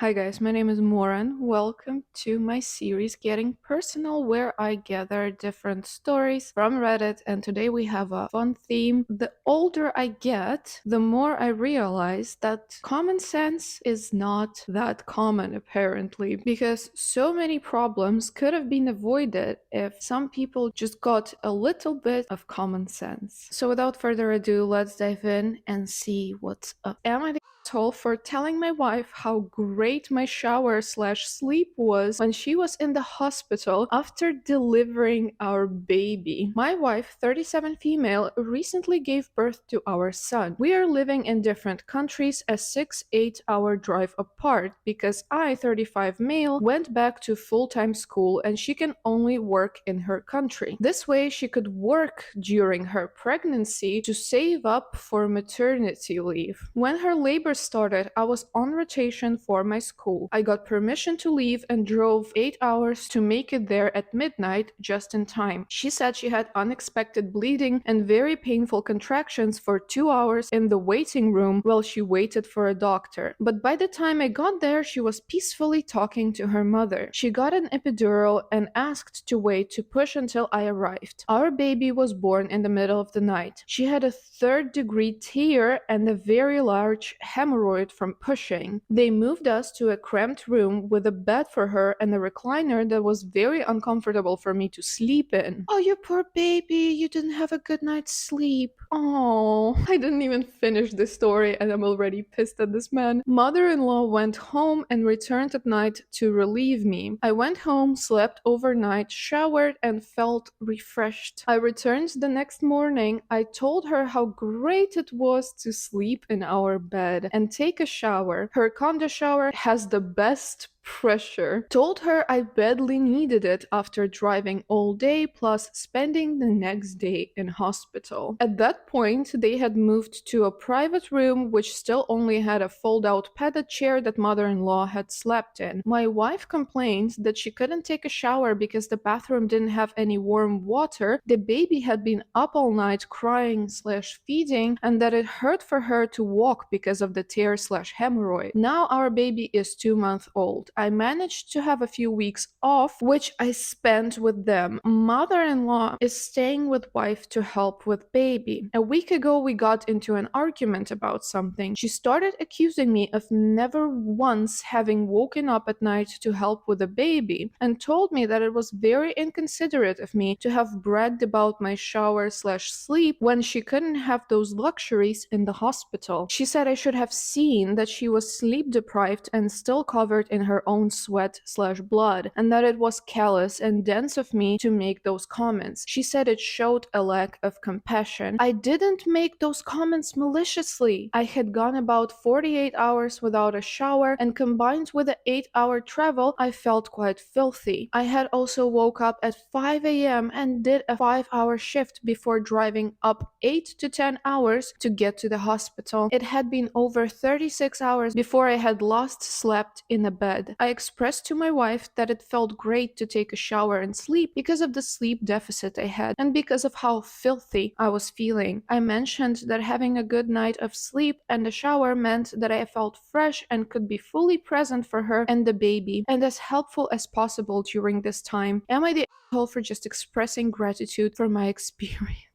Hi guys, my name is Moran. Welcome to my series Getting Personal, where I gather different stories from Reddit, and today we have a fun theme. The older I get, the more I realize that common sense is not that common apparently, because so many problems could have been avoided if some people just got a little bit of common sense. So without further ado, let's dive in and see what's up. Am I the asshole for telling my wife how great my shower/sleep was when she was in the hospital after delivering our baby? My wife, 37 female, recently gave birth to our son. We are living in different countries, a 6-8 hour drive apart, because I, 35 male, went back to full-time school and she can only work in her country. This way she could work during her pregnancy to save up for maternity leave. When her labor started, I was on rotation for my school. I got permission to leave and drove 8 hours to make it there at midnight just in time. She said she had unexpected bleeding and very painful contractions for 2 hours in the waiting room while she waited for a doctor. But by the time I got there, she was peacefully talking to her mother. She got an epidural and asked to wait to push until I arrived. Our baby was born in the middle of the night. She had a third-degree tear and a very large hemorrhoid from pushing. They moved us to a cramped room with a bed for her and a recliner that was very uncomfortable for me to sleep in. Oh, you poor baby, you didn't have a good night's sleep. Oh, I didn't even finish this story and I'm already pissed at this man. Mother-in-law went home and returned at night to relieve me. I went home, slept overnight, showered, and felt refreshed. I returned the next morning. I told her how great it was to sleep in our bed and take a shower. Her condo shower has the best pressure. Told her I badly needed it after driving all day plus spending the next day in hospital. At that point, they had moved to a private room which still only had a fold-out padded chair that mother-in-law had slept in. My wife complained that she couldn't take a shower because the bathroom didn't have any warm water. The baby had been up all night crying/feeding and that it hurt for her to walk because of the tear/hemorrhoid. Now our baby is 2 months old. I managed to have a few weeks off, which I spent with them. Mother-in-law is staying with wife to help with baby. A week ago, we got into an argument about something. She started accusing me of never once having woken up at night to help with the baby and told me that it was very inconsiderate of me to have bragged about my shower/sleep when she couldn't have those luxuries in the hospital. She said I should have seen that she was sleep deprived and still covered in her own sweat/blood, and that it was callous and dense of me to make those comments. She said it showed a lack of compassion. I didn't make those comments maliciously. I had gone about 48 hours without a shower, and combined with the 8-hour travel, I felt quite filthy. I had also woke up at 5 a.m. and did a 5-hour shift before driving up 8 to 10 hours to get to the hospital. It had been over 36 hours before I had last slept in a bed. I expressed to my wife that it felt great to take a shower and sleep because of the sleep deficit I had and because of how filthy I was feeling. I mentioned that having a good night of sleep and a shower meant that I felt fresh and could be fully present for her and the baby and as helpful as possible during this time. Am I the asshole for just expressing gratitude for my experience?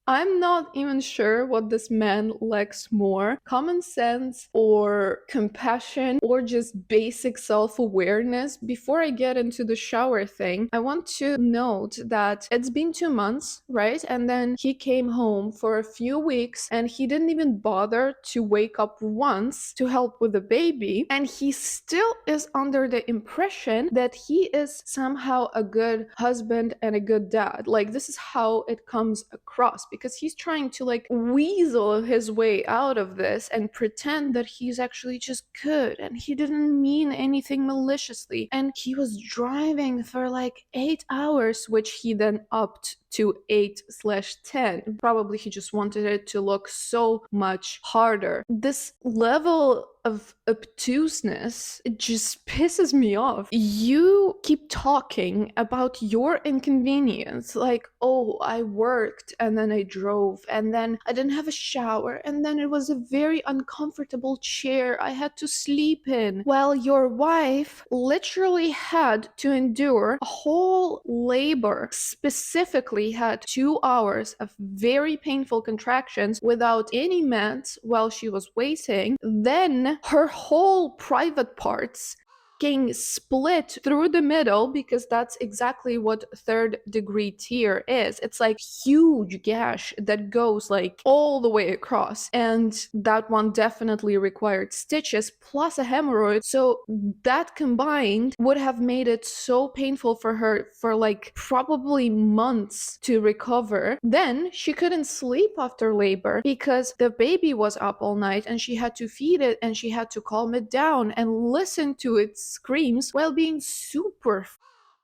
I'm not even sure what this man lacks more, common sense or compassion or just basic self-awareness. Before I get into the shower thing, I want to note that it's been 2 months, right? And then he came home for a few weeks and he didn't even bother to wake up once to help with the baby. And he still is under the impression that he is somehow a good husband and a good dad. Like, this is how it comes across, because he's trying to like weasel his way out of this and pretend that he's actually just good and he didn't mean anything maliciously. And he was driving for like 8 hours, which he then upped to 8/10. Probably he just wanted it to look so much harder. This level of obtuseness, it just pisses me off. You keep talking about your inconvenience, like, oh, I worked and then I drove and then I didn't have a shower and then it was a very uncomfortable chair I had to sleep in, while your wife literally had to endure a whole labor, specifically had 2 hours of very painful contractions without any meds while she was waiting. Then her whole private parts getting split through the middle, because that's exactly what third degree tear is. It's like huge gash that goes like all the way across, and that one definitely required stitches plus a hemorrhoid. So that combined would have made it so painful for her for like probably months to recover. Then she couldn't sleep after labor because the baby was up all night and she had to feed it and she had to calm it down and listen to its screams while being super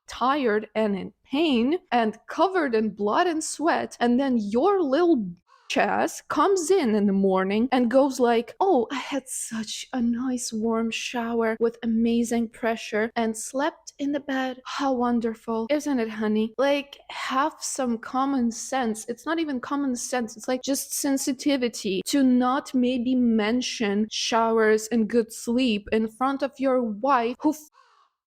tired and in pain and covered in blood and sweat. And then your little ass comes in the morning and goes like, oh, I had such a nice warm shower with amazing pressure and slept in the bed. How wonderful, isn't it, honey? Like, have some common sense. It's not even common sense, it's like just sensitivity to not maybe mention showers and good sleep in front of your wife who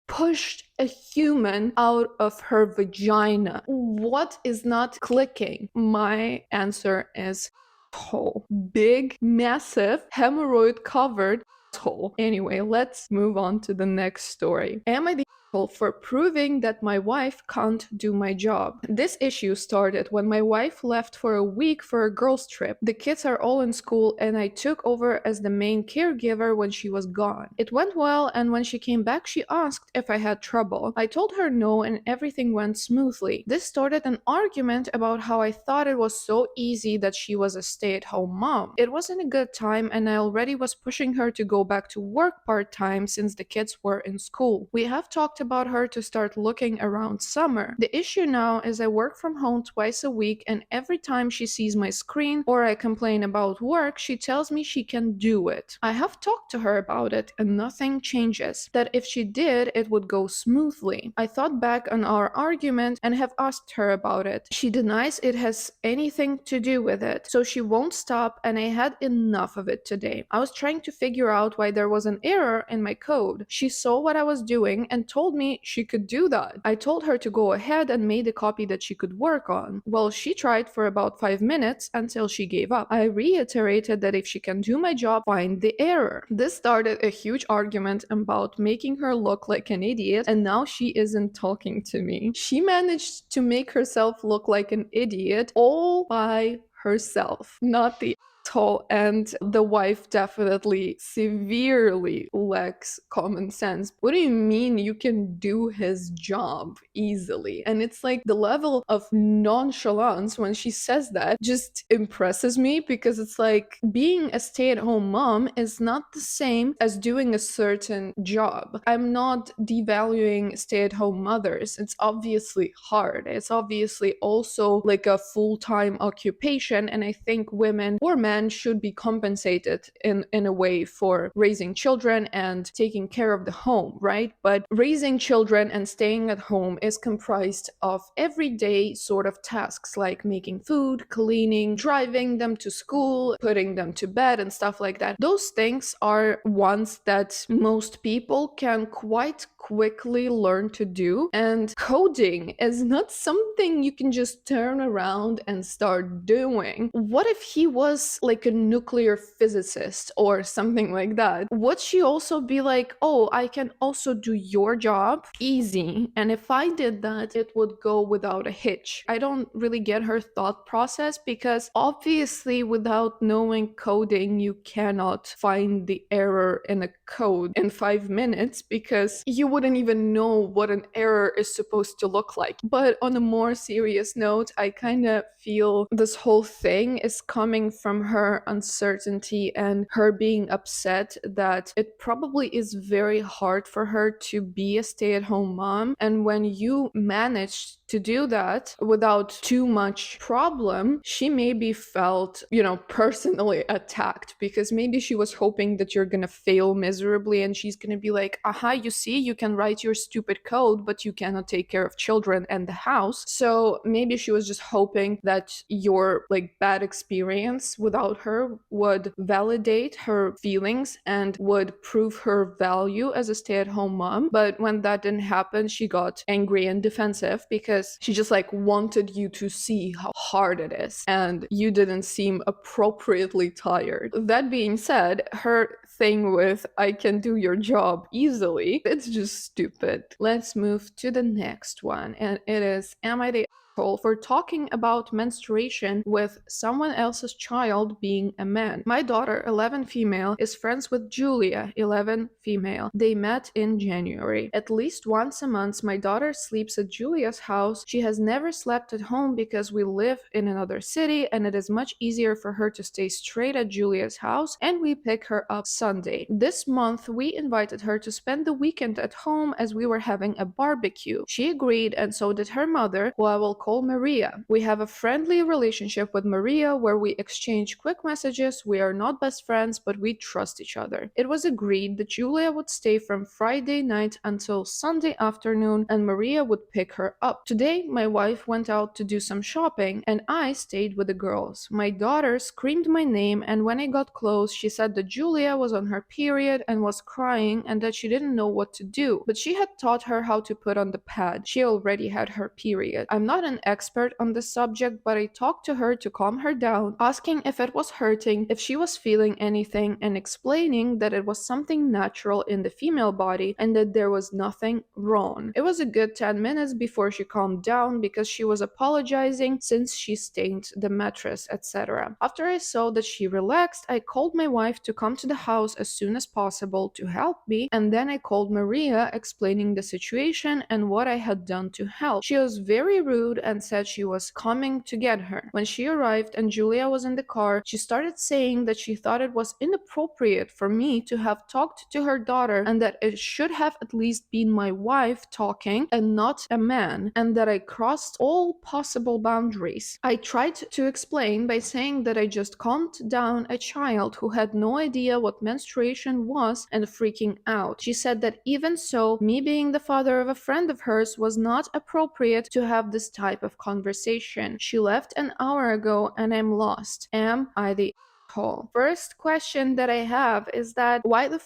pushed a human out of her vagina. What is not clicking? My answer is hole. Big, massive, hemorrhoid covered hole. Anyway, let's move on to the next story. Am I the for proving that my wife can't do my job? This issue started when my wife left for a week for a girls' trip. The kids are all in school and I took over as the main caregiver when she was gone. It went well, and when she came back she asked if I had trouble. I told her no and everything went smoothly. This started an argument about how I thought it was so easy that she was a stay-at-home mom. It wasn't a good time and I already was pushing her to go back to work part-time since the kids were in school. We have talked about her to start looking around summer. The issue now is I work from home twice a week, and every time she sees my screen or I complain about work, she tells me she can do it. I have talked to her about it and nothing changes. That if she did, it would go smoothly. I thought back on our argument and have asked her about it. She denies it has anything to do with it, so she won't stop, and I had enough of it today. I was trying to figure out why there was an error in my code. She saw what I was doing and told me she could do that. I told her to go ahead and made a copy that she could work on. Well, she tried for about 5 minutes until she gave up. I reiterated that if she can do my job, find the error. This started a huge argument about making her look like an idiot, and now she isn't talking to me. She managed to make herself look like an idiot all by herself, not the asshole, and the wife definitely severely lacks common sense. What do you mean you can do his job easily? And it's like the level of nonchalance when she says that just impresses me, because it's like being a stay-at-home mom is not the same as doing a certain job. I'm not devaluing stay-at-home mothers. It's obviously hard. It's obviously also like a full-time occupation, and I think women or men should be compensated in a way for raising children and taking care of the home, right? But raising children and staying at home is comprised of everyday sort of tasks like making food, cleaning, driving them to school, putting them to bed, and stuff like that. Those things are ones that most people can quite quickly learn to do, and coding is not something you can just turn around and start doing. What if he was like a nuclear physicist or something like that? Would she also be like, oh, I can also do your job? Easy. And if I did that, it would go without a hitch. I don't really get her thought process, because obviously without knowing coding, you cannot find the error in a code in 5 minutes, because you would wouldn't even know what an error is supposed to look like. But on a more serious note, I kind of feel this whole thing is coming from her uncertainty and her being upset that it probably is very hard for her to be a stay-at-home mom. And when you manage to do that without too much problem, she maybe felt, personally attacked, because maybe she was hoping that you're gonna fail miserably and she's gonna be like, aha, you see, you can write your stupid code, but you cannot take care of children and the house. So maybe she was just hoping that your bad experience without her would validate her feelings and would prove her value as a stay-at-home mom. But when that didn't happen, she got angry and defensive because she just wanted you to see how hard it is, and you didn't seem appropriately tired. That being said, her thing with "I can do your job easily," it's just stupid. Let's move to the next one, and it is, am I the for talking about menstruation with someone else's child being a man? My daughter, 11 female, is friends with Julia, 11 female. They met in January. At least once a month, my daughter sleeps at Julia's house. She has never slept at home because we live in another city and it is much easier for her to stay straight at Julia's house, and we pick her up Sunday. This month, we invited her to spend the weekend at home as we were having a barbecue. She agreed, and so did her mother, who I will call Maria. We have a friendly relationship with Maria where we exchange quick messages. We are not best friends, but we trust each other. It was agreed that Julia would stay from Friday night until Sunday afternoon and Maria would pick her up. Today, my wife went out to do some shopping and I stayed with the girls. My daughter screamed my name, and when I got close, she said that Julia was on her period and was crying and that she didn't know what to do, but she had taught her how to put on the pad. She already had her period. I'm not an expert on this subject, but I talked to her to calm her down, asking if it was hurting, if she was feeling anything, and explaining that it was something natural in the female body and that there was nothing wrong. It was a good 10 minutes before she calmed down because she was apologizing since she stained the mattress, etc. After I saw that she relaxed, I called my wife to come to the house as soon as possible to help me, and then I called Maria explaining the situation and what I had done to help. She was very rude and said she was coming to get her. When she arrived and Julia was in the car, she started saying that she thought it was inappropriate for me to have talked to her daughter and that it should have at least been my wife talking and not a man, and that I crossed all possible boundaries. I tried to explain by saying that I just calmed down a child who had no idea what menstruation was and freaking out. She said that even so, me being the father of a friend of hers was not appropriate to have this type of conversation. She left an hour ago and I'm lost. Am I the asshole? First question that I have is that why the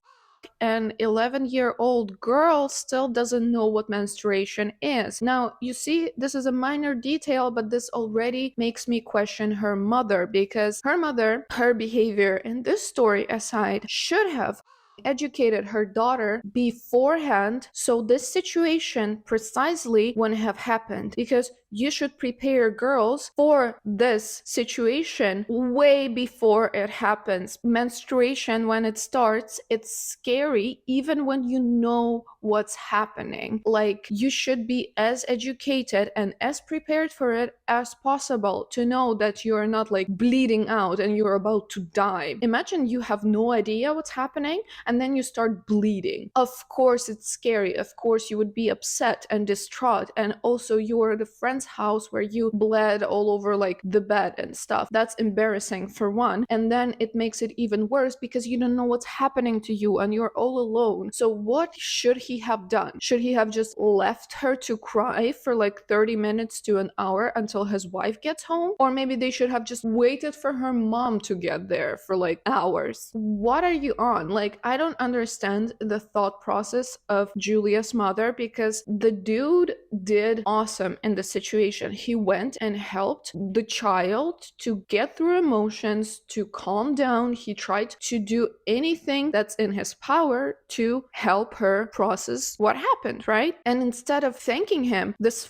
an 11-year-old girl still doesn't know what menstruation is? Now, you see, this is a minor detail, but this already makes me question her mother, because her mother, her behavior in this story aside, should have educated her daughter beforehand so this situation precisely wouldn't have happened, because you should prepare girls for this situation way before it happens. Menstruation, when it starts, it's scary even when you know what's happening. You should be as educated and as prepared for it as possible to know that you're not bleeding out and you're about to die. Imagine you have no idea what's happening and then you start bleeding. Of course it's scary. Of course you would be upset and distraught, and also you're at a friend's house where you bled all over the bed and stuff. That's embarrassing for one, and then it makes it even worse because you don't know what's happening to you and you're all alone. So what should he have done? Should he have just left her to cry for 30 minutes to an hour until his wife gets home? Or maybe they should have just waited for her mom to get there for hours. What are you on? I don't understand the thought process of Julia's mother, because the dude did awesome in the situation. He went and helped the child to get through emotions, to calm down. He tried to do anything that's in his power to help her process what happened, right? And instead of thanking him, this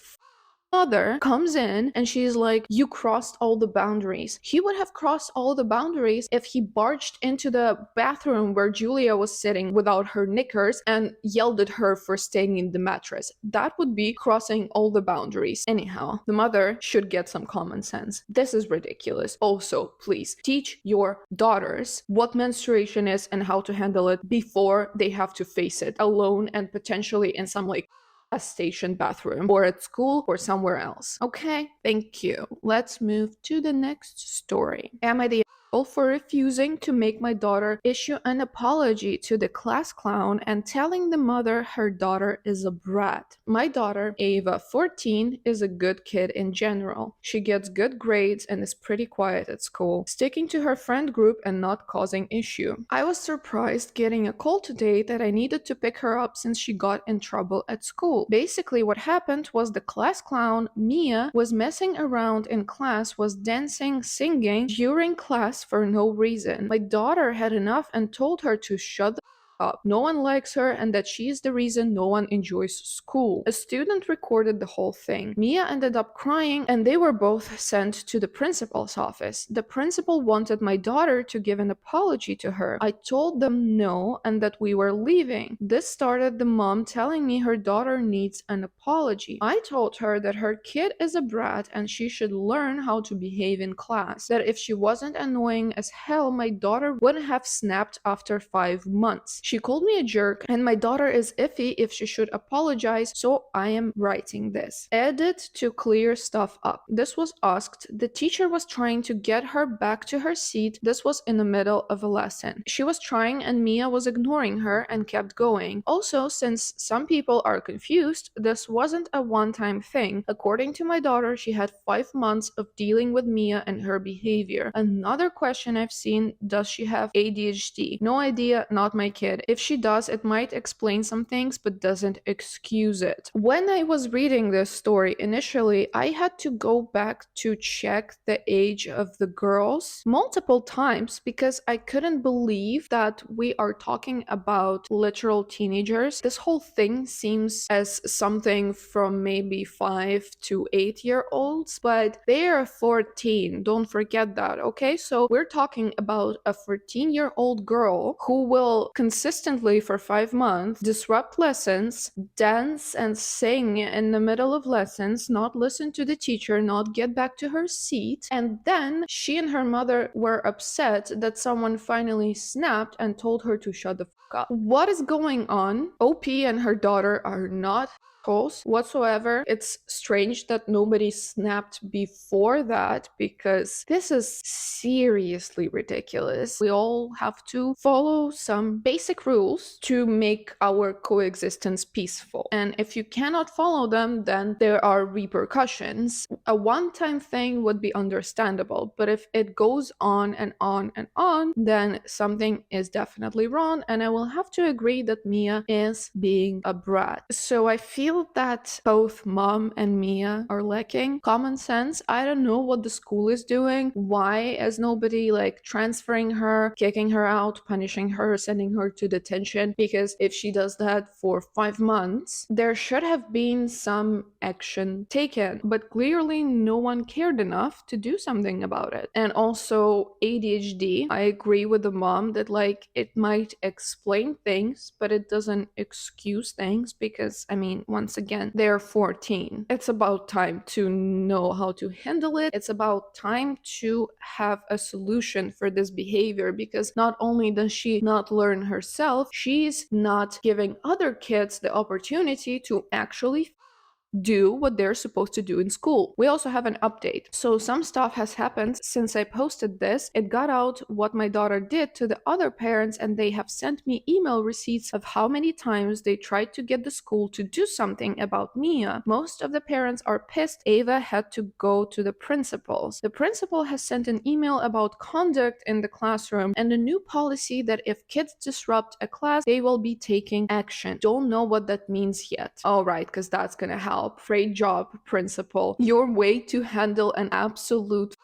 Mother comes in and she's like, "You crossed all the boundaries." He would have crossed all the boundaries if he barged into the bathroom where Julia was sitting without her knickers and yelled at her for staying in the mattress. That would be crossing all the boundaries. Anyhow, the mother should get some common sense. This is ridiculous. Also, please teach your daughters what menstruation is and how to handle it before they have to face it alone and potentially in some like a station bathroom or at school or somewhere else. Okay, thank you. Let's move to the next story. Am I the asshole for refusing to make my daughter issue an apology to the class clown and telling the mother her daughter is a brat? My daughter, Ava, 14, is a good kid in general. She gets good grades and is pretty quiet at school, sticking to her friend group and not causing issue. I was surprised getting a call today that I needed to pick her up since she got in trouble at school. Basically, what happened was the class clown, Mia, was messing around in class, was dancing, singing during class for no reason. My daughter had enough and told her to shut the up. No one likes her and that she is the reason no one enjoys school. A student recorded the whole thing. Mia ended up crying and they were both sent to the principal's office. The principal wanted my daughter to give an apology to her. I told them no and that we were leaving. This started the mom telling me her daughter needs an apology. I told her that her kid is a brat and she should learn how to behave in class. That if she wasn't annoying as hell, my daughter wouldn't have snapped after 5 months. She called me a jerk, and my daughter is iffy if she should apologize, so I am writing this. Edit to clear stuff up. This was asked. The teacher was trying to get her back to her seat. This was in the middle of a lesson. She was trying, and Mia was ignoring her and kept going. Also, since some people are confused, this wasn't a one-time thing. According to my daughter, she had 5 months of dealing with Mia and her behavior. Another question I've seen, does she have ADHD? No idea, not my kid. If she does, it might explain some things, but doesn't excuse it. When I was reading this story initially, I had to go back to check the age of the girls multiple times because I couldn't believe that we are talking about literal teenagers. This whole thing seems as something from maybe 5 to 8 year olds, but they are 14. Don't forget that, okay? So we're talking about a 14-year-old girl who will consistently for 5 months disrupt lessons, dance and sing in the middle of lessons, not listen to the teacher, not get back to her seat, and then she and her mother were upset that someone finally snapped and told her to shut the fuck up. What is going on? OP and her daughter are not whatsoever. It's strange that nobody snapped before that because this is seriously ridiculous. We all have to follow some basic rules to make our coexistence peaceful. And if you cannot follow them, then there are repercussions. A one-time thing would be understandable, but if it goes on and on and on, then something is definitely wrong, and I will have to agree that Mia is being a brat. So I feel that both mom and Mia are lacking common sense. I don't know what the school is doing. Why is nobody like transferring her, kicking her out, punishing her, sending her to detention? Because if she does that for 5 months, there should have been some action taken, but clearly no one cared enough to do something about it. And also ADHD, I agree with the mom that like it might explain things, but it doesn't excuse things because I mean, once again, they're 14. It's about time to know how to handle it. It's about time to have a solution for this behavior because not only does she not learn herself, she's not giving other kids the opportunity to actually do what they're supposed to do in school. We also have an update. So some stuff has happened since I posted this. It got out what my daughter did to the other parents, and they have sent me email receipts of how many times they tried to get the school to do something about Mia. Most of the parents are pissed. Ava had to go to the principals. The principal has sent an email about conduct in the classroom and a new policy that if kids disrupt a class, they will be taking action. Don't know what that means yet. All right, because that's gonna help. Great job, principal. Your way to handle an absolute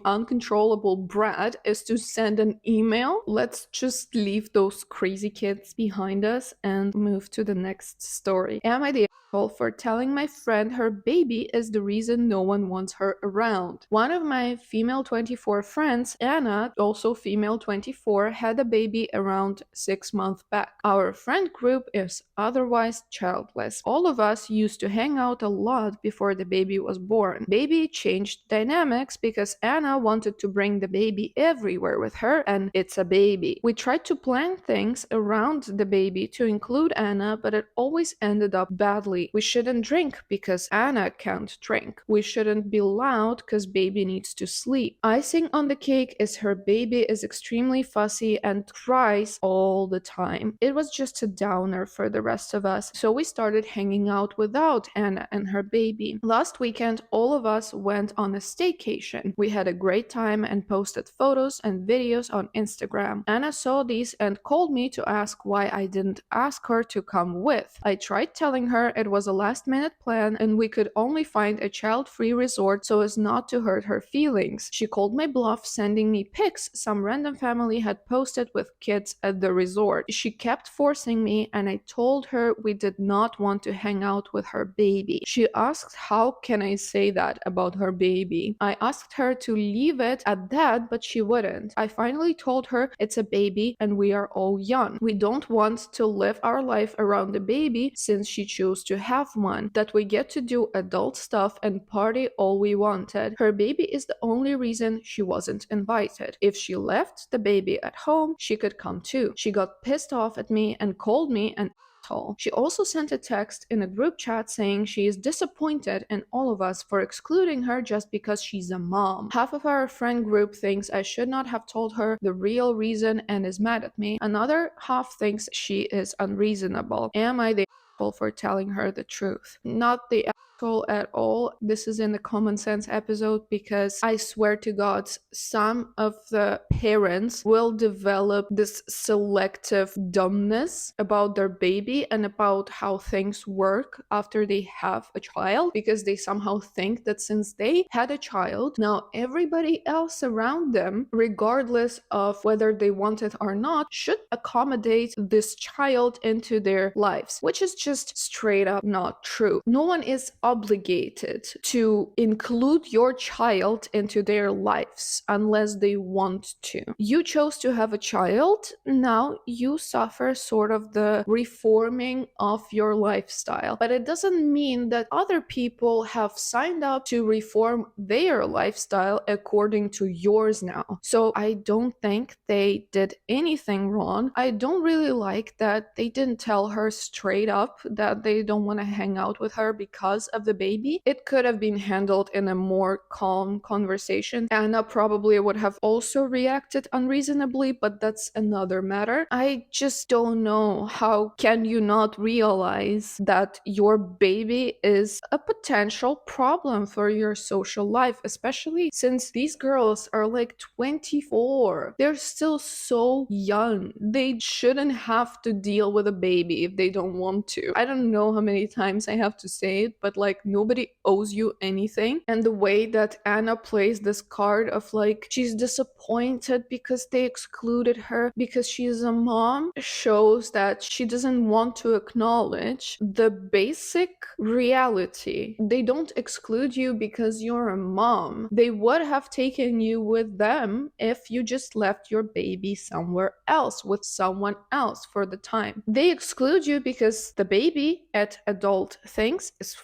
uncontrollable brat is to send an email. Let's just leave those crazy kids behind us and move to the next story. Am I the asshole for telling my friend her baby is the reason no one wants her around? One of my female 24 friends, Anna, also female 24, had a baby around 6 months back. Our friend group is otherwise childless. All of us used to hang out a lot before the baby was born. Baby changed dynamics because Anna wanted to bring the baby everywhere with her, and it's a baby. We tried to plan things around the baby to include Anna, but it always ended up badly. We shouldn't drink because Anna can't drink. We shouldn't be loud because baby needs to sleep. Icing on the cake is her baby is extremely fussy and cries all the time. It was just a downer for the rest of us, so we started hanging out without Anna and her baby. Last weekend, all of us went on a staycation. We had a great time and posted photos and videos on Instagram. Anna saw these and called me to ask why I didn't ask her to come with. I tried telling her it was a last-minute plan and we could only find a child-free resort so as not to hurt her feelings. She called my bluff, sending me pics some random family had posted with kids at the resort. She kept forcing me and I told her we did not want to hang out with her baby. She asked how can I say that about her baby. I asked her to leave it at that, but she wouldn't. I finally told her it's a baby and we are all young. We don't want to live our life around the baby since she chose to have one, that we get to do adult stuff and party all we wanted. Her baby is the only reason she wasn't invited. If she left the baby at home, she could come too. She got pissed off at me and called me an asshole. She also sent a text in a group chat saying she is disappointed in all of us for excluding her just because she's a mom. Half of our friend group thinks I should not have told her the real reason and is mad at me. Another half thinks she is unreasonable. Am I the asshole for telling her the truth? Not the asshole at all. This is in the common sense episode because I swear to God, some of the parents will develop this selective dumbness about their baby and about how things work after they have a child, because they somehow think that since they had a child, now everybody else around them, regardless of whether they want it or not, should accommodate this child into their lives, which is just straight up not true. No one is obligated to include your child into their lives unless they want to. You chose to have a child, now you suffer sort of the reforming of your lifestyle. But it doesn't mean that other people have signed up to reform their lifestyle according to yours now. So I don't think they did anything wrong. I don't really like that they didn't tell her straight up that they don't want to hang out with her because of the baby. It could have been handled in a more calm conversation. Anna probably would have also reacted unreasonably, but that's another matter. I just don't know how can you not realize that your baby is a potential problem for your social life, especially since these girls are like 24. They're still so young. They shouldn't have to deal with a baby if they don't want to. I don't know how many times I have to say it, but like nobody owes you anything. And the way that Anna plays this card of like she's disappointed because they excluded her because she's a mom shows that she doesn't want to acknowledge the basic reality. They don't exclude you because you're a mom. They would have taken you with them if you just left your baby somewhere else with someone else for the time. They exclude you because the baby at adult things is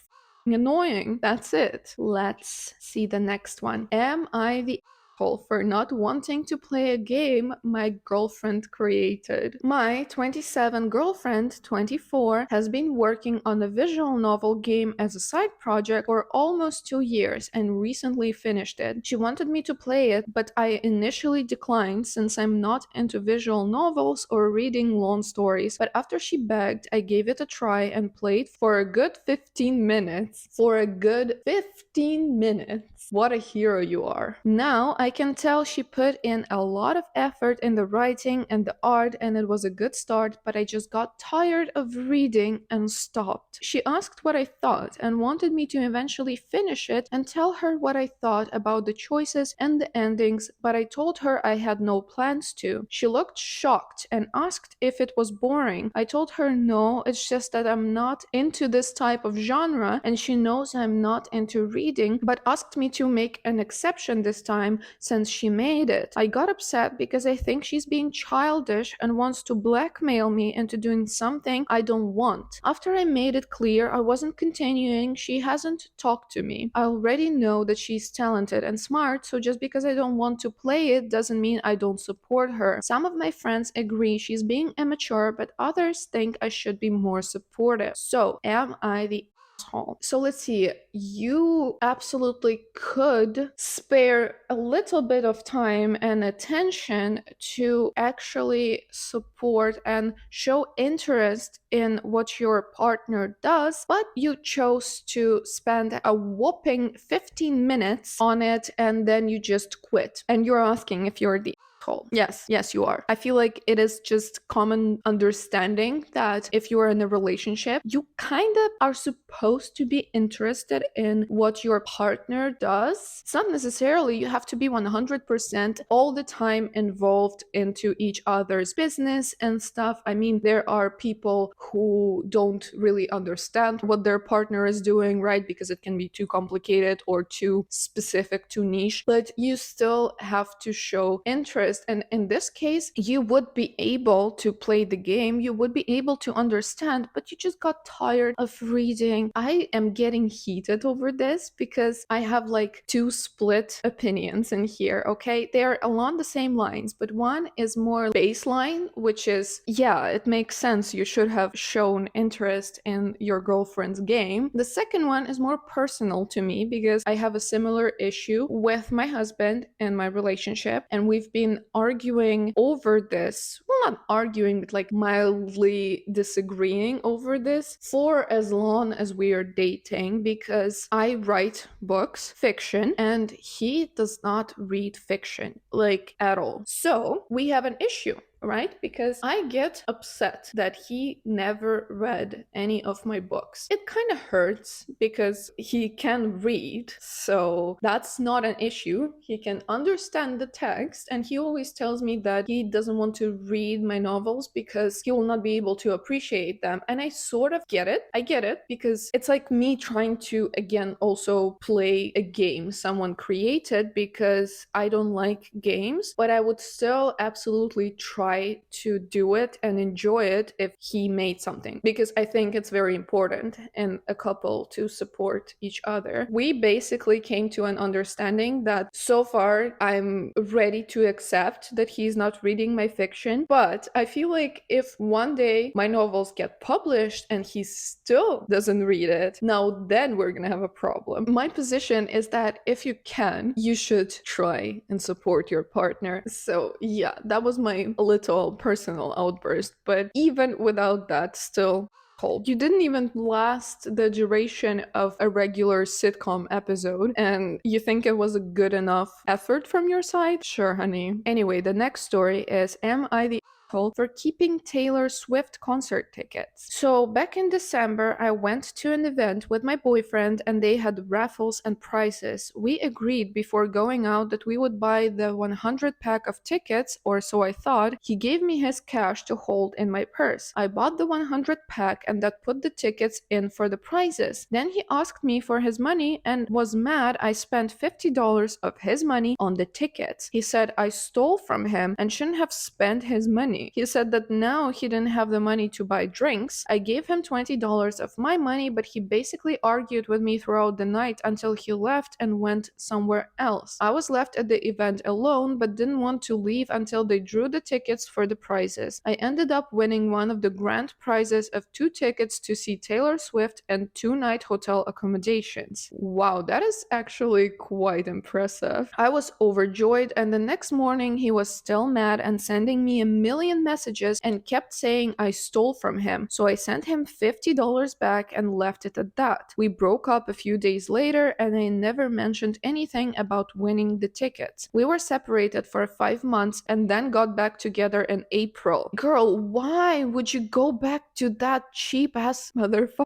annoying. That's it. Let's see the next one. Am I the asshole for not wanting to play a game my girlfriend created? My 27 girlfriend, 24, has been working on a visual novel game as a side project for almost 2 years and recently finished it. She wanted me to play it, but I initially declined since I'm not into visual novels or reading long stories. But after she begged, I gave it a try and played for a good 15 minutes. For a good 15 minutes. What a hero you are. Now I I can tell she put in a lot of effort in the writing and the art, and it was a good start, but I just got tired of reading and stopped. She asked what I thought and wanted me to eventually finish it and tell her what I thought about the choices and the endings, but I told her I had no plans to. She looked shocked and asked if it was boring. I told her no, it's just that I'm not into this type of genre, and she knows I'm not into reading, but asked me to make an exception this time since she made it. I got upset because I think she's being childish and wants to blackmail me into doing something I don't want. After I made it clear I wasn't continuing, she hasn't talked to me. I already know that she's talented and smart, so just because I don't want to play it doesn't mean I don't support her. Some of my friends agree she's being immature, but others think I should be more supportive. So, am I the asshole? So let's see. You absolutely could spare a little bit of time and attention to actually support and show interest in what your partner does, but you chose to spend a whopping 15 minutes on it and then you just quit. And you're asking if you're the asshole. Yes, you are. I feel like it is just common understanding that if you are in a relationship, you kind of are supposed to be interested in what your partner does. It's not necessarily you have to be 100% all the time involved into each other's business and stuff. I mean, there are people who don't really understand what their partner is doing, right? Because it can be too complicated or too specific, too niche, but you still have to show interest. And in this case, you would be able to play the game, you would be able to understand, but you just got tired of reading. I am getting heated over this because I have like two split opinions in here, okay? They're along the same lines, but one is more baseline, which is, yeah, it makes sense. You should have shown interest in your girlfriend's game. The second one is more personal to me because I have a similar issue with my husband and my relationship, and we've been arguing over this. Well, not arguing, but like mildly disagreeing over this for as long as we are dating, because I write books, fiction, and he does not read fiction, like at all. So we have an issue, right? Because I get upset that he never read any of my books. It kind of hurts because he can read, so that's not an issue. He can understand the text, and he always tells me that he doesn't want to read my novels because he will not be able to appreciate them. And I sort of get it. I get it because it's like me trying to, again, also play a game someone created because I don't like games, but I would still absolutely try to do it and enjoy it if he made something, because I think it's very important in a couple to support each other. We basically came to an understanding that so far I'm ready to accept that he's not reading my fiction, but I feel like if one day my novels get published and he still doesn't read it, now then we're gonna have a problem. My position is that if you can, you should try and support your partner. So yeah, that was my little personal outburst, but even without that, still cold. You didn't even last the duration of a regular sitcom episode, and you think it was a good enough effort from your side? Sure, honey. Anyway, the next story is, am I the asshole for keeping Taylor Swift concert tickets? So back in December, I went to an event with my boyfriend and they had raffles and prizes. We agreed before going out that we would buy the 100 pack of tickets, or so I thought. He gave me his cash to hold in my purse. I bought the 100 pack and that put the tickets in for the prizes. Then he asked me for his money and was mad I spent $50 of his money on the tickets. He said I stole from him and shouldn't have spent his money. He said that now he didn't have the money to buy drinks. I gave him $20 of my money, but he basically argued with me throughout the night until he left and went somewhere else. I was left at the event alone, but didn't want to leave until they drew the tickets for the prizes. I ended up winning one of the grand prizes of 2 tickets to see Taylor Swift and 2-night hotel accommodations. Wow, that is actually quite impressive. I was overjoyed, and the next morning he was still mad and sending me $1 million million messages and kept saying I stole from him. So I sent him $50 back and left it at that. We broke up a few days later and I never mentioned anything about winning the tickets. We were separated for 5 months and then got back together in April. Girl, why would you go back to that cheap ass motherfucker?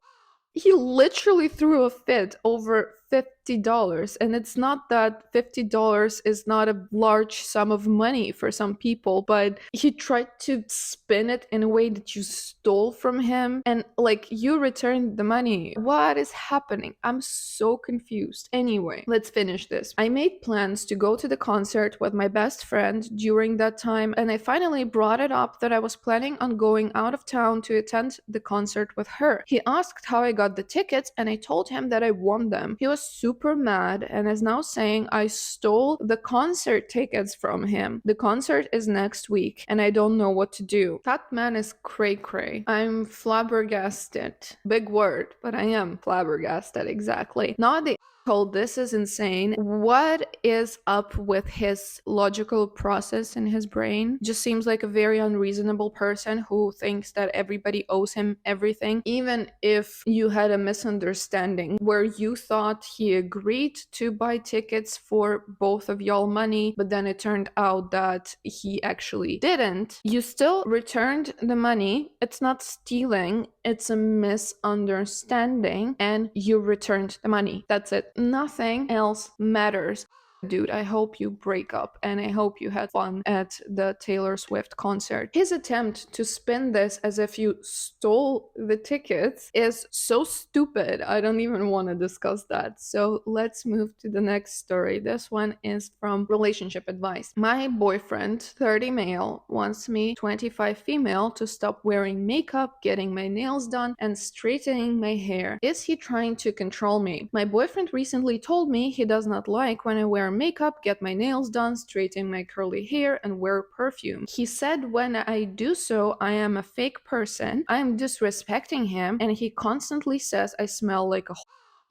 He literally threw a fit over $50. And it's not that $50 is not a large sum of money for some people, but he tried to spin it in a way that you stole from him and like you returned the money. What is happening? I'm so confused. Anyway, let's finish this. I made plans to go to the concert with my best friend during that time, and I finally brought it up that I was planning on going out of town to attend the concert with her. He asked how I got the tickets, and I told him that I won them. He was super mad and is now saying I stole the concert tickets from him. The concert is next week and I don't know what to do. That man is cray cray. I'm flabbergasted. Big word, but I am flabbergasted, exactly. Not the this is insane. What is up with his logical process in his brain? Just seems like a very unreasonable person who thinks that everybody owes him everything, even if you had a misunderstanding where you thought he agreed to buy tickets for both of y'all money, but then it turned out that he actually didn't. You still returned the money. It's not stealing, it's a misunderstanding, and you returned the money. That's it. Nothing else matters. Dude, I hope you break up and I hope you had fun at the Taylor Swift concert. His attempt to spin this as if you stole the tickets is so stupid. I don't even want to discuss that. So let's move to the next story. This one is from Relationship Advice. My boyfriend, 30 male, wants me, 25 female, to stop wearing makeup, getting my nails done, and straightening my hair. Is he trying to control me? My boyfriend recently told me he does not like when I wear makeup, get my nails done, straighten my curly hair, and wear perfume. He said when I do so, I am a fake person, I am disrespecting him, and he constantly says I smell like a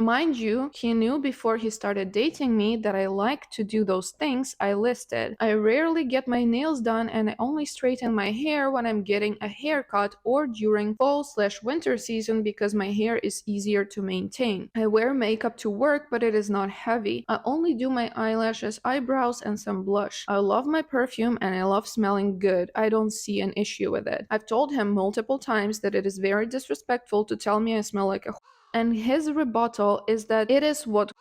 Mind you, he knew before he started dating me that I like to do those things I listed. I rarely get my nails done and I only straighten my hair when I'm getting a haircut or during fall/winter season because my hair is easier to maintain. I wear makeup to work, but it is not heavy. I only do my eyelashes, eyebrows, and some blush. I love my perfume and I love smelling good. I don't see an issue with it. I've told him multiple times that it is very disrespectful to tell me I smell like a and his rebuttal is that it is what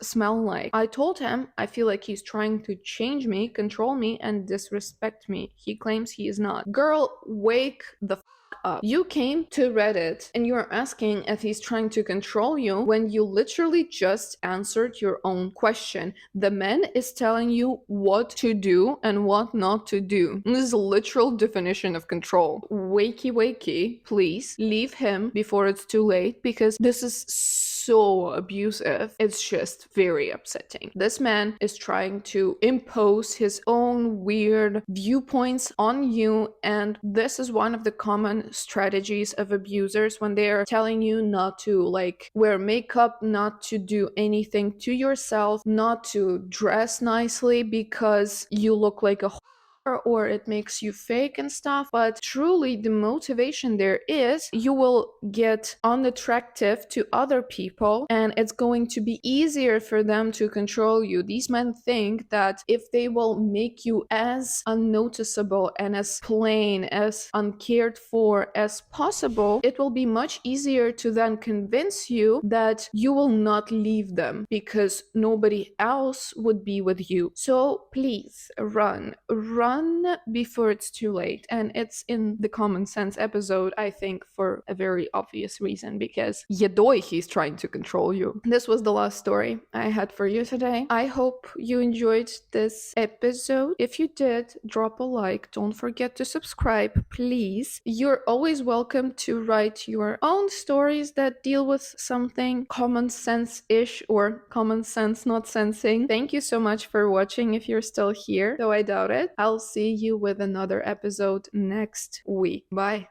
smell like. I told him I feel like he's trying to change me, control me, and disrespect me. He claims he is not. Girl, wake the up. You came to Reddit and you are asking if he's trying to control you when you literally just answered your own question. The man is telling you what to do and what not to do. This is a literal definition of control. Wakey wakey, please leave him before it's too late because this is so abusive. It's just very upsetting. This man is trying to impose his own weird viewpoints on you, and this is one of the common strategies of abusers when they're telling you not to like wear makeup, not to do anything to yourself, not to dress nicely because you look like a or it makes you fake and stuff, but truly the motivation there is you will get unattractive to other people and it's going to be easier for them to control you. These men think that if they will make you as unnoticeable and as plain, as uncared for as possible, it will be much easier to then convince you that you will not leave them because nobody else would be with you. So please run before it's too late. And it's in the common sense episode, I think, for a very obvious reason, because Yedoy, he's trying to control you. This was the last story I had for you today. I hope you enjoyed this episode. If you did, drop a like. Don't forget to subscribe, please. You're always welcome to write your own stories that deal with something common sense-ish or common sense not sensing. Thank you so much for watching if you're still here, though I doubt it. I'll see you with another episode next week. Bye.